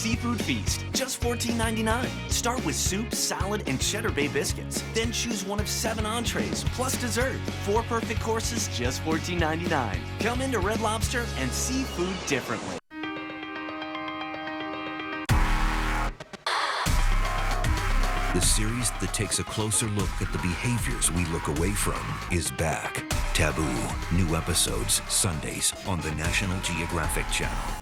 Seafood Feast, just $14.99. Start with soup, salad, and Cheddar Bay biscuits. Then choose one of 7 entrees, plus dessert. 4 perfect courses, just $14.99. Come into Red Lobster and see food differently. The series that takes a closer look at the behaviors we look away from is back. Taboo. New episodes Sundays on the National Geographic Channel.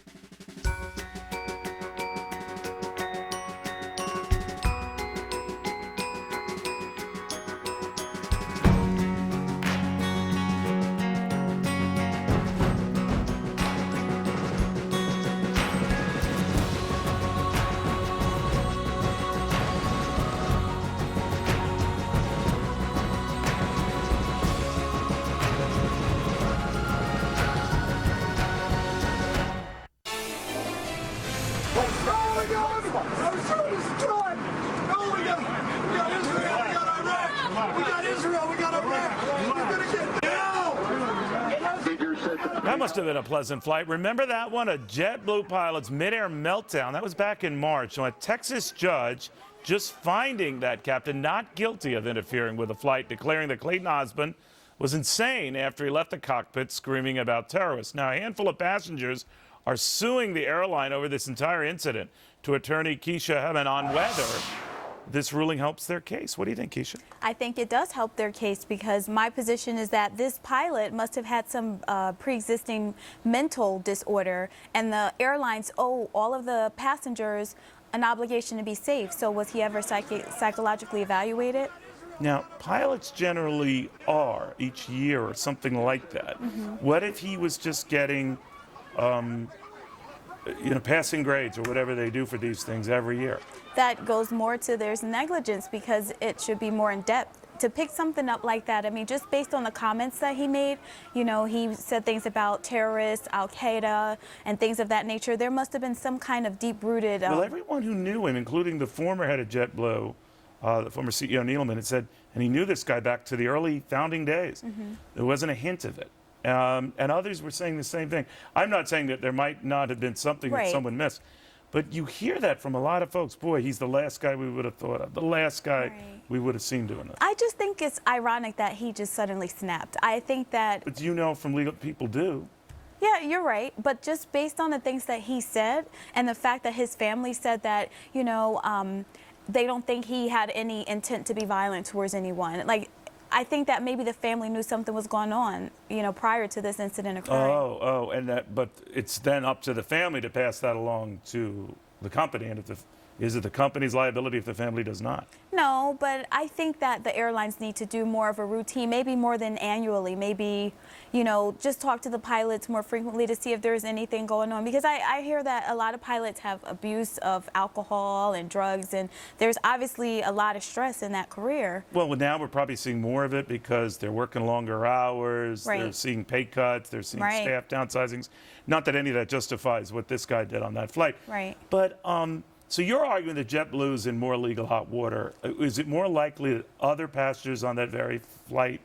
That must have been a pleasant flight. Remember that one? A JetBlue pilot's mid-air meltdown. That was back in March. So a Texas judge just finding that captain not guilty of interfering with a flight, declaring that Clayton Osmond was insane after he left the cockpit screaming about terrorists. Now, a handful of passengers are suing the airline over this entire incident to attorney Kisha Hebbon on whether this ruling helps their case. What do you think, Kisha? I think it does help their case because my position is that this pilot must have had some pre-existing mental disorder, and the airlines owe all of the passengers an obligation to be safe. So was he ever psychologically evaluated? Now, pilots generally are each year or something like that. What if he was just getting passing grades or whatever they do for these things every year? That goes more to there's negligence because it should be more in depth. To pick something up like that, I mean, just based on the comments that he made, you know, he said things about terrorists, Al-Qaeda, and things of that nature. There must have been some kind of deep-rooted... Well, everyone who knew him, including the former head of JetBlue, the former CEO Neeleman, had said, and he knew this guy back to the early founding days. There wasn't a hint of it. And others were saying the same thing. I'm not saying that there might not have been something that someone missed, but you hear that from a lot of folks. Boy, he's the last guy we would have thought of, the last guy we would have seen doing this. I just think it's ironic that he just suddenly snapped. I think that... But you know from legal people do. Yeah, you're right. But just based on the things that he said and the fact that his family said that, you know, they don't think he had any intent to be violent towards anyone. Like, I think that maybe the family knew something was going on, you know, prior to this incident occurring. But it's then up to the family to pass that along to the company. And is it the company's liability if the family does not? No, but I think that the airlines need to do more of a routine, maybe more than annually. Maybe, you know, just talk to the pilots more frequently to see if there's anything going on. Because I hear that a lot of pilots have abuse of alcohol and drugs, and there's obviously a lot of stress in that career. Well, now we're probably seeing more of it because they're working longer hours, they're seeing pay cuts, they're seeing staff downsizings. Not that any of that justifies what this guy did on that flight. But so you're arguing that JetBlue is in more legal hot water. Is it more likely that other passengers on that very flight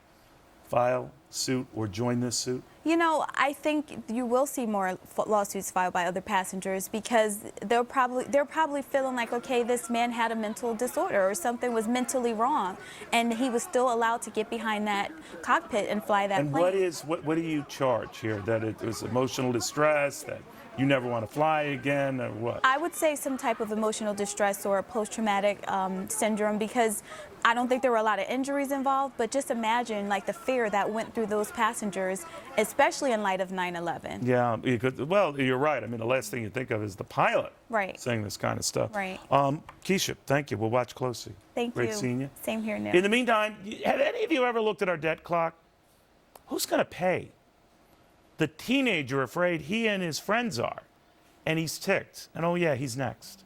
file suit or join this suit? You know, I think you will see more lawsuits filed by other passengers because they're probably feeling like, okay, this man had a mental disorder or something was mentally wrong, and he was still allowed to get behind that cockpit and fly that plane. And what do you charge here? That it was emotional distress, that you never want to fly again, or what? I would say some type of emotional distress or post-traumatic syndrome, because I don't think there were a lot of injuries involved, but just imagine like the fear that went through those passengers, especially in light of 9/11. Yeah, well, you're right. I mean, the last thing you think of is the pilot saying this kind of stuff. Kisha, thank you. We'll watch closely. Thank you. Great seeing you. Same here, Neil. In the meantime, have any of you ever looked at our debt clock? Who's going to pay? The teenager afraid he and his friends are, and he's ticked. And oh yeah, he's next.